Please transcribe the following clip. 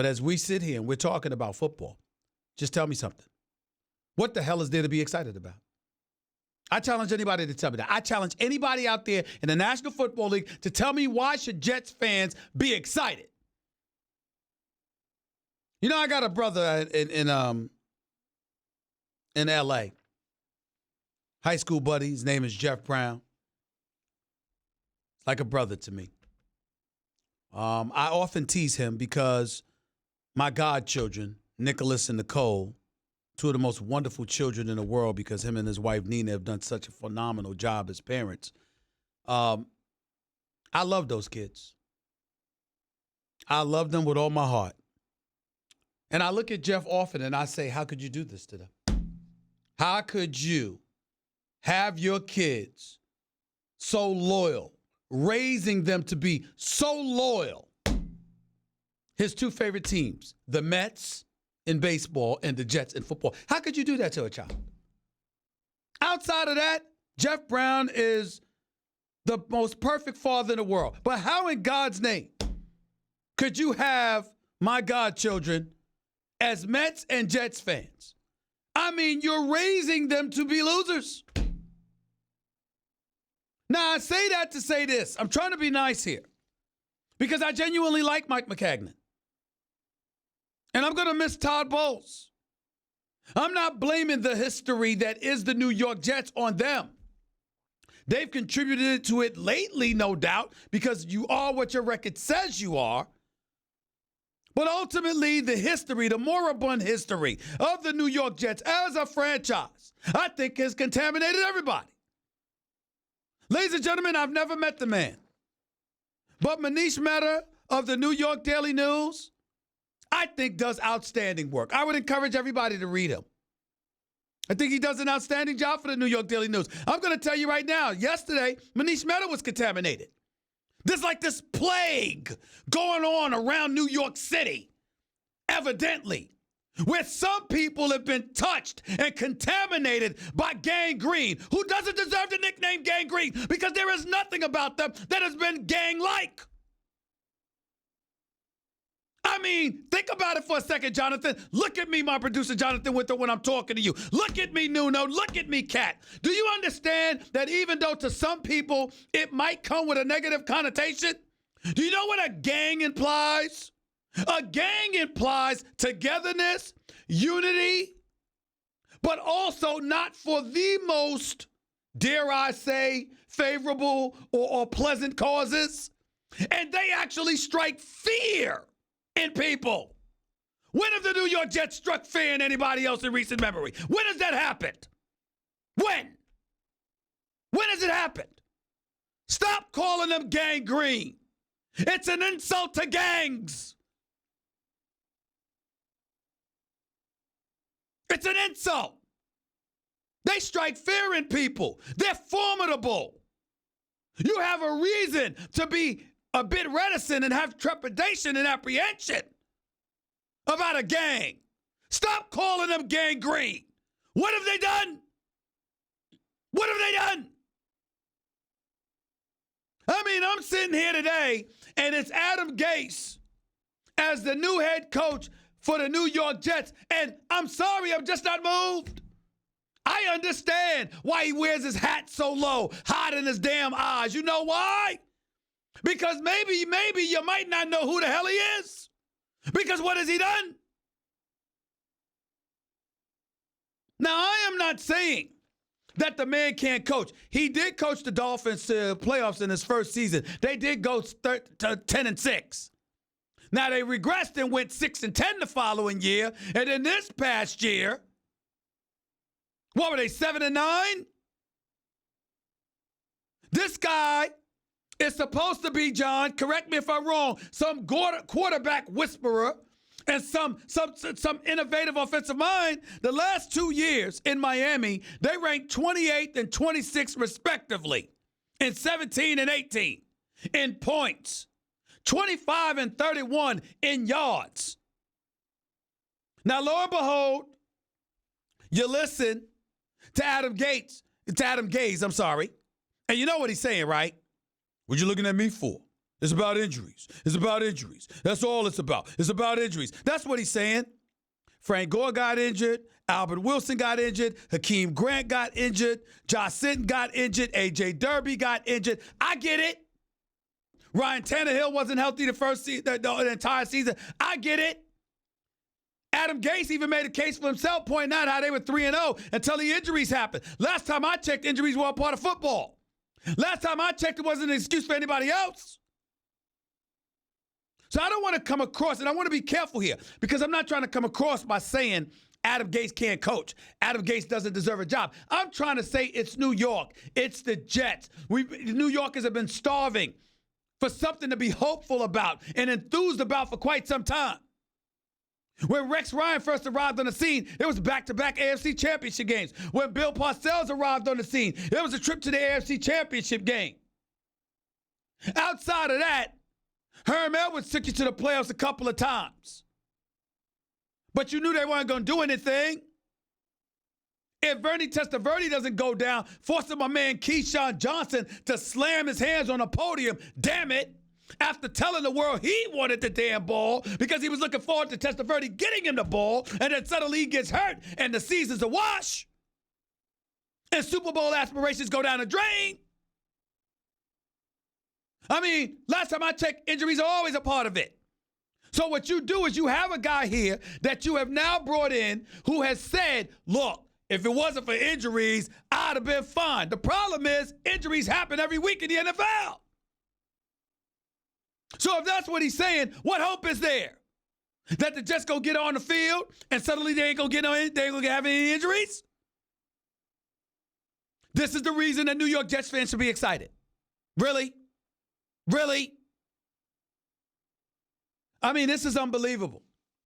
But as we sit here and we're talking about football, just tell me something. What the hell is there to be excited about? I challenge anybody to tell me that. I challenge anybody out there in the National Football League to tell me why should Jets fans be excited? You know, I got a brother in L.A., high school buddy. His name is Jeff Brown. It's like a brother to me. I often tease him because my godchildren, Nicholas and Nicole, two of the most wonderful children in the world because him and his wife Nina have done such a phenomenal job as parents. I love those kids. I love them with all my heart. And I look at Jeff often and I say, how could you do this to them? How could you have your kids so loyal, raising them to be so loyal? His two favorite teams, the Mets in baseball and the Jets in football. How could you do that to a child? Outside of that, Jeff Brown is the most perfect father in the world. But how in God's name could you have my godchildren as Mets and Jets fans? I mean, you're raising them to be losers. Now, I say that to say this. I'm trying to be nice here because I genuinely like Mike McCagnon. And I'm going to miss Todd Bowles. I'm not blaming the history that is the New York Jets on them. They've contributed to it lately, no doubt, because you are what your record says you are. But ultimately, the history, the moribund history of the New York Jets as a franchise, I think has contaminated everybody. Ladies and gentlemen, I've never met the man. But Manish Mehta of the New York Daily News, I think does outstanding work. I would encourage everybody to read him. I think he does an outstanding job for the New York Daily News. I'm going to tell you right now, yesterday, Manish Mehta was contaminated. There's like this plague going on around New York City, evidently, where some people have been touched and contaminated by gangrene. Who doesn't deserve the nickname gangrene? Because there is nothing about them that has been gang-like. I mean, think about it for a second, Jonathan. Look at me, my producer, Jonathan Winter, when I'm talking to you. Look at me, Nuno. Look at me, Kat. Do you understand that even though to some people it might come with a negative connotation? Do you know what a gang implies? A gang implies togetherness, unity, but also not for the most, dare I say, favorable or pleasant causes. And they actually strike fear in people. When have the New York Jets struck fear in anybody else in recent memory? When has that happened? When? When has it happened? Stop calling them gangrene. It's an insult to gangs. It's an insult. They strike fear in people. They're formidable. You have a reason to be a bit reticent and have trepidation and apprehension about a gang. Stop calling them gangrene. What have they done? What have they done? I mean, I'm sitting here today, and it's Adam Gase as the new head coach for the New York Jets, and I'm sorry, I'm just not moved. I understand why he wears his hat so low, hiding his damn eyes. You know why? Because maybe you might not know who the hell he is. Because what has he done? Now, I am not saying that the man can't coach. He did coach the Dolphins to playoffs in his first season. They did go to 10-6. Now, they regressed and went 6-10 the following year. And in this past year, what were they, 7-9? This guy is supposed to be, John, correct me if I'm wrong, some quarterback whisperer and some innovative offensive mind. The last 2 years in Miami, they ranked 28th and 26th respectively in 17 and 18 in points, 25 and 31 in yards. Now, lo and behold, you listen to Adam Gase, and you know what he's saying, right? What you looking at me for? It's about injuries. It's about injuries. That's all it's about. It's about injuries. That's what he's saying. Frank Gore got injured. Albert Wilson got injured. Hakeem Grant got injured. Josh Sinton got injured. A.J. Derby got injured. I get it. Ryan Tannehill wasn't healthy the entire season. I get it. Adam Gase even made a case for himself, pointing out how they were 3-0 until the injuries happened. Last time I checked, injuries were a part of football. Last time I checked, it wasn't an excuse for anybody else. So I don't want to come across, and I want to be careful here, because I'm not trying to come across by saying Adam Gase can't coach. Adam Gase doesn't deserve a job. I'm trying to say it's New York. It's the Jets. New Yorkers have been starving for something to be hopeful about and enthused about for quite some time. When Rex Ryan first arrived on the scene, it was back-to-back AFC Championship games. When Bill Parcells arrived on the scene, it was a trip to the AFC Championship game. Outside of that, Herm Edwards took you to the playoffs a couple of times. But you knew they weren't going to do anything. If Vernie Testaverde doesn't go down, forcing my man Keyshawn Johnson to slam his hands on a podium, damn it, after telling the world he wanted the damn ball because he was looking forward to Testaverde getting him the ball, and then suddenly he gets hurt and the season's a wash, and Super Bowl aspirations go down the drain. I mean, last time I checked, injuries are always a part of it. So what you do is you have a guy here that you have now brought in who has said, look, if it wasn't for injuries, I'd have been fine. The problem is injuries happen every week in the NFL. So if that's what he's saying, what hope is there? That the Jets go get on the field and suddenly they ain't gonna have any injuries? This is the reason that New York Jets fans should be excited. Really? Really? I mean, this is unbelievable.